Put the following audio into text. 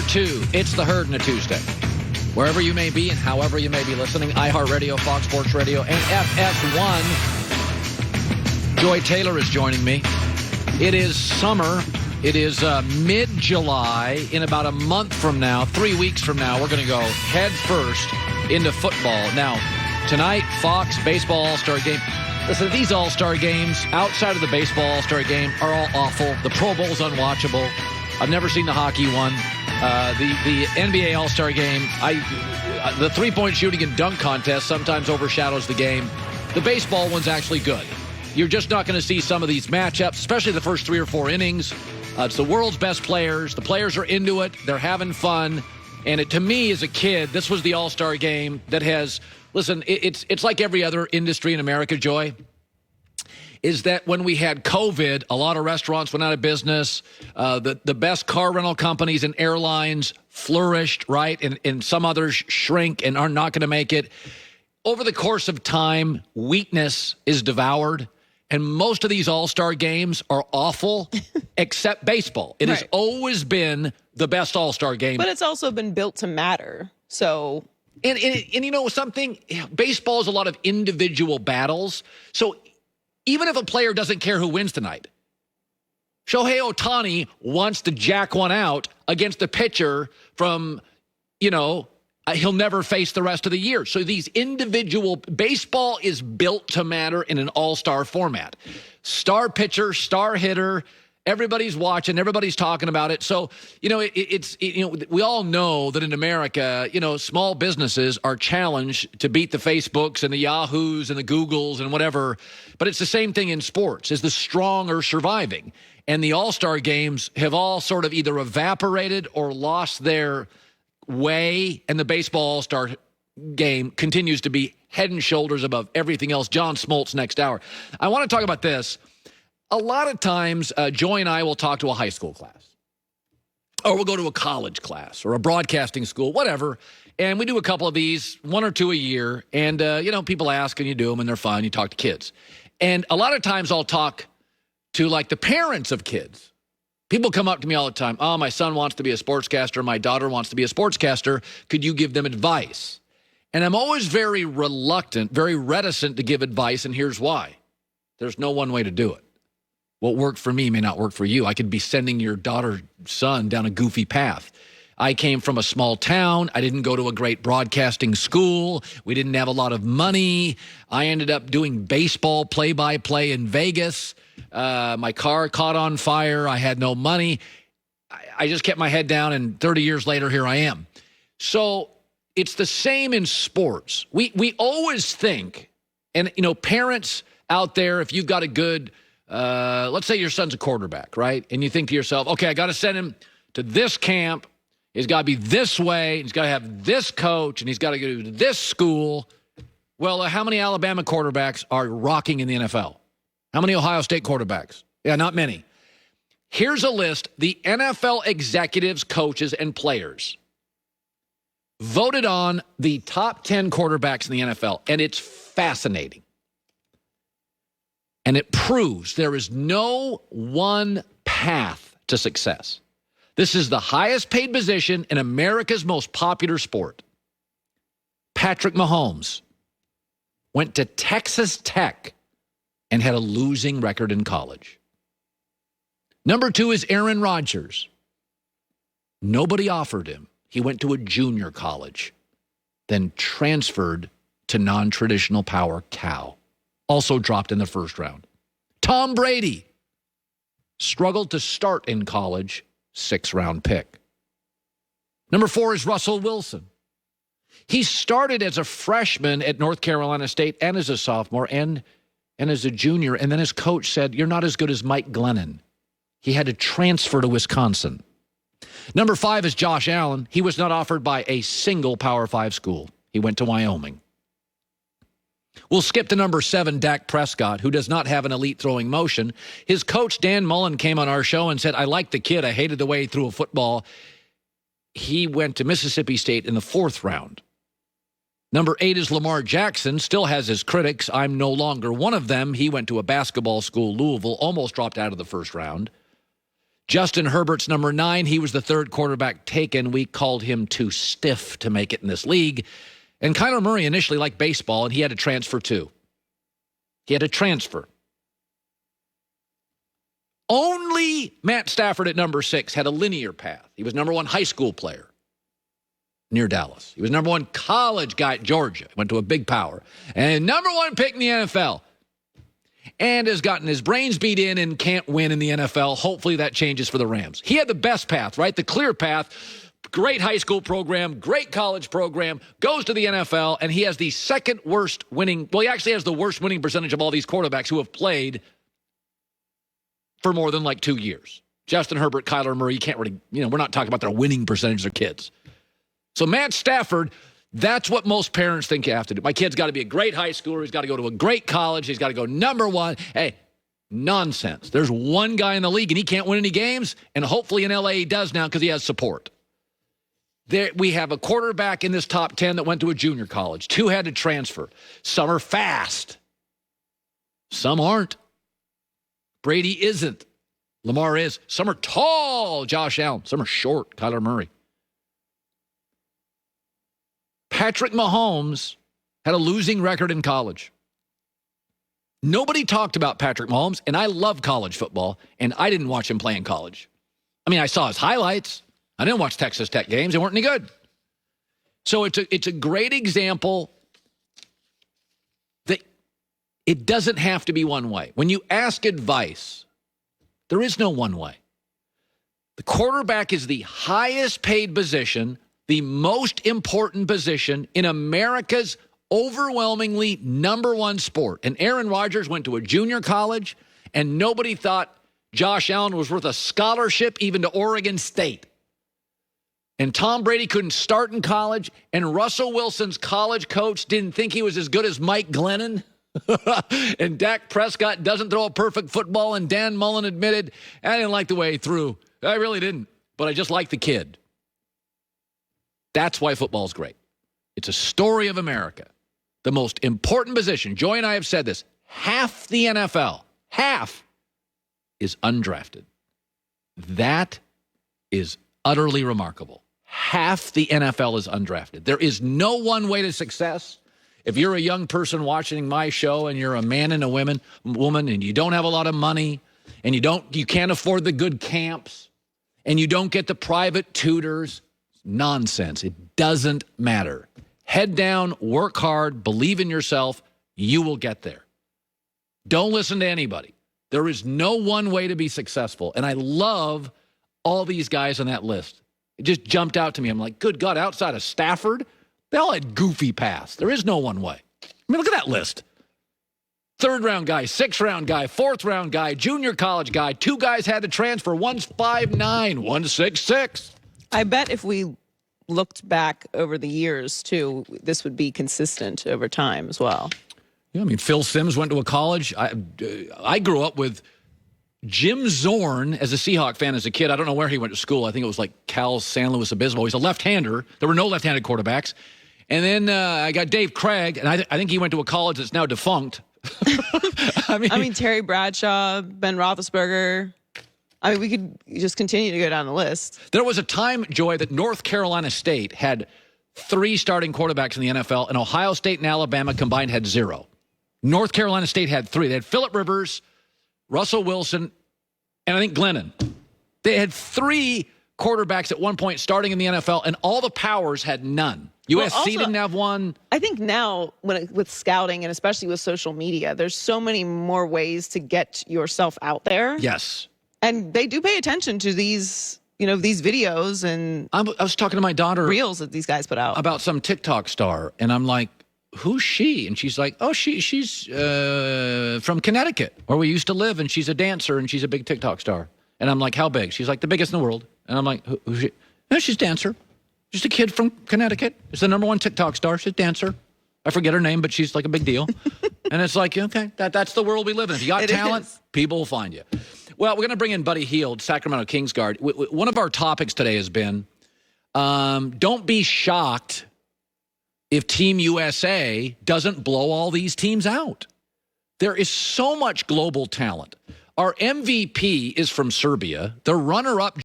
Hour 2, it's The Herd on a Tuesday. Wherever you may be and however you may be listening, iHeartRadio, Fox Sports Radio, and FS1. Joy Taylor is joining me. It is summer. It is mid-July. In about a month from now, 3 weeks from now, we're going to go head first into football. Now, tonight, Fox Baseball All-Star Game. Listen, these All-Star Games, outside of the Baseball All-Star Game, are all awful. The Pro Bowl's unwatchable. I've never seen the hockey one. The NBA All-Star Game, the three-point shooting and dunk contest sometimes overshadows the game. The baseball one's actually good. You're just not going to see some of these matchups, especially the first 3 or 4 innings. It's the world's best players. The players are into it. They're having fun. And to me, as a kid, this was the All-Star Game that has... Listen, it's like every other industry in America, Joy, is that when we had COVID, a lot of restaurants went out of business. The best car rental companies and airlines flourished, right? And some others shrink and are not going to make it. Over the course of time, weakness is devoured. And most of these All-Star games are awful, except baseball. It has always been the best All-Star game. But it's also been built to matter, so... And you know something? Baseball is a lot of individual battles. So even if a player doesn't care who wins tonight, Shohei Ohtani wants to jack one out against a pitcher from, he'll never face the rest of the year. So these individual, baseball is built to matter in an all-star format. Star pitcher, star hitter, everybody's watching, everybody's talking about it. So, we all know that in America, small businesses are challenged to beat the Facebooks and the Yahoos and the Googles and whatever. But it's the same thing in sports, is the strong are surviving. And the All-Star games have all sort of either evaporated or lost their way. And the baseball All-Star game continues to be head and shoulders above everything else. John Smoltz next hour. I want to talk about this. A lot of times, Joy and I will talk to a high school class, or we'll go to a college class or a broadcasting school, whatever, and we do a couple of these, 1 or 2 a year, and, people ask, and you do them, and they're fun. You talk to kids. And a lot of times I'll talk to, the parents of kids. People come up to me all the time, oh, my son wants to be a sportscaster, my daughter wants to be a sportscaster. Could you give them advice? And I'm always very reluctant, very reticent to give advice, and here's why. There's no one way to do it. What worked for me may not work for you. I could be sending your daughter, son down a goofy path. I came from a small town. I didn't go to a great broadcasting school. We didn't have a lot of money. I ended up doing baseball play-by-play in Vegas. My car caught on fire. I had no money. I just kept my head down, and 30 years later, here I am. So it's the same in sports. We always think, and, parents out there, if you've got a good... let's say your son's a quarterback, right? And you think to yourself, okay, I got to send him to this camp. He's got to be this way. He's got to have this coach, and he's got to go to this school. Well, how many Alabama quarterbacks are rocking in the NFL? How many Ohio State quarterbacks? Yeah, not many. Here's a list. The NFL executives, coaches, and players voted on the top 10 quarterbacks in the NFL, and it's fascinating. And it proves there is no one path to success. This is the highest paid position in America's most popular sport. Patrick Mahomes went to Texas Tech and had a losing record in college. Number 2 is Aaron Rodgers. Nobody offered him. He went to a junior college, then transferred to non-traditional power Cal. Also dropped in the first round. Tom Brady struggled to start in college, 6th-round pick. Number 4 is Russell Wilson. He started as a freshman at North Carolina State and as a sophomore and as a junior, and then his coach said, you're not as good as Mike Glennon. He had to transfer to Wisconsin. Number 5 is Josh Allen. He was not offered by a single Power 5 school. He went to Wyoming. We'll skip to number 7, Dak Prescott, who does not have an elite throwing motion. His coach, Dan Mullen, came on our show and said, I liked the kid. I hated the way he threw a football. He went to Mississippi State in the 4th round. Number 8 is Lamar Jackson, still has his critics. I'm no longer one of them. He went to a basketball school, Louisville, almost dropped out of the first round. Justin Herbert's number 9. He was the third quarterback taken. We called him too stiff to make it in this league. And Kyler Murray initially liked baseball, and he had to transfer too. He had to transfer. Only Matt Stafford at number 6 had a linear path. He was number 1 high school player near Dallas. He was number 1 college guy at Georgia. Went to a big power. And number 1 pick in the NFL. And has gotten his brains beat in and can't win in the NFL. Hopefully that changes for the Rams. He had the best path, right? The clear path. Great high school program, great college program, goes to the NFL, and he has the second worst winning, well, he actually has the worst winning percentage of all these quarterbacks who have played for more than like 2 years. Justin Herbert, Kyler Murray, you can't really, we're not talking about their winning percentage of their kids. So Matt Stafford, that's what most parents think you have to do. My kid's got to be a great high schooler. He's got to go to a great college. He's got to go number 1. Hey, nonsense. There's one guy in the league, and he can't win any games, and hopefully in L.A. he does now because he has support. We have a quarterback in this top 10 that went to a junior college. 2 had to transfer. Some are fast. Some aren't. Brady isn't. Lamar is. Some are tall. Josh Allen. Some are short. Kyler Murray. Patrick Mahomes had a losing record in college. Nobody talked about Patrick Mahomes, and I love college football, and I didn't watch him play in college. I mean, I saw his highlights. I didn't watch Texas Tech games. They weren't any good. So it's a great example that it doesn't have to be one way. When you ask advice, there is no one way. The quarterback is the highest paid position, the most important position in America's overwhelmingly number 1 sport. And Aaron Rodgers went to a junior college, and nobody thought Josh Allen was worth a scholarship even to Oregon State. And Tom Brady couldn't start in college, and Russell Wilson's college coach didn't think he was as good as Mike Glennon. And Dak Prescott doesn't throw a perfect football, and Dan Mullen admitted, I didn't like the way he threw. I really didn't, but I just like the kid. That's why football's great. It's a story of America. The most important position, Joy and I have said this, half the NFL, half is undrafted. That is utterly remarkable. Half the NFL is undrafted. There is no one way to success. If you're a young person watching my show and you're a man and a woman and you don't have a lot of money and you can't afford the good camps and you don't get the private tutors, nonsense. It doesn't matter. Head down, work hard, believe in yourself. You will get there. Don't listen to anybody. There is no one way to be successful. And I love all these guys on that list. It just jumped out to me. I'm like, good God, outside of Stafford, they all had goofy paths. There is no one way. I mean, look at that list. 3rd round guy, 6th round guy, 4th round guy, junior college guy. 2 guys had to transfer. One's 5'9", one's 6'6". I bet if we looked back over the years, too, this would be consistent over time as well. Yeah, I mean, Phil Simms went to a college. I grew up with Jim Zorn as a Seahawk fan as a kid. I don't know where he went to school. I think it was like Cal San Luis Obispo. He's a left-hander. There were no left-handed quarterbacks. And then I got Dave Craig, and I think he went to a college that's now defunct. I mean, Terry Bradshaw, Ben Roethlisberger. I mean, we could just continue to go down the list. There was a time, Joy, that North Carolina State had 3 starting quarterbacks in the NFL, and Ohio State and Alabama combined had 0. North Carolina State had 3. They had Phillip Rivers, Russell Wilson, and I think Glennon. They had 3 quarterbacks at one point starting in the NFL, and all the powers had none. USC didn't have one. I think now, with scouting and especially with social media, there's so many more ways to get yourself out there. Yes. And they do pay attention to these, these videos and I was talking to my daughter. Reels that these guys put out. About some TikTok star, and I'm like, who's she? And she's like, oh, she's from Connecticut, where we used to live, and she's a dancer, and she's a big TikTok star. And I'm like, how big? She's like, the biggest in the world. And I'm like, who's she? No, she's a dancer. Just a kid from Connecticut. It's the #1 TikTok star. She's a dancer. I forget her name, but she's like a big deal. And it's like, okay, that's the world we live in. If you got talent, people will find you. Well, we're going to bring in Buddy Hield, Sacramento Kings guard. One of our topics today has been, don't be shocked if Team USA doesn't blow all these teams out. There is so much global talent. Our MVP is from Serbia. The runner-up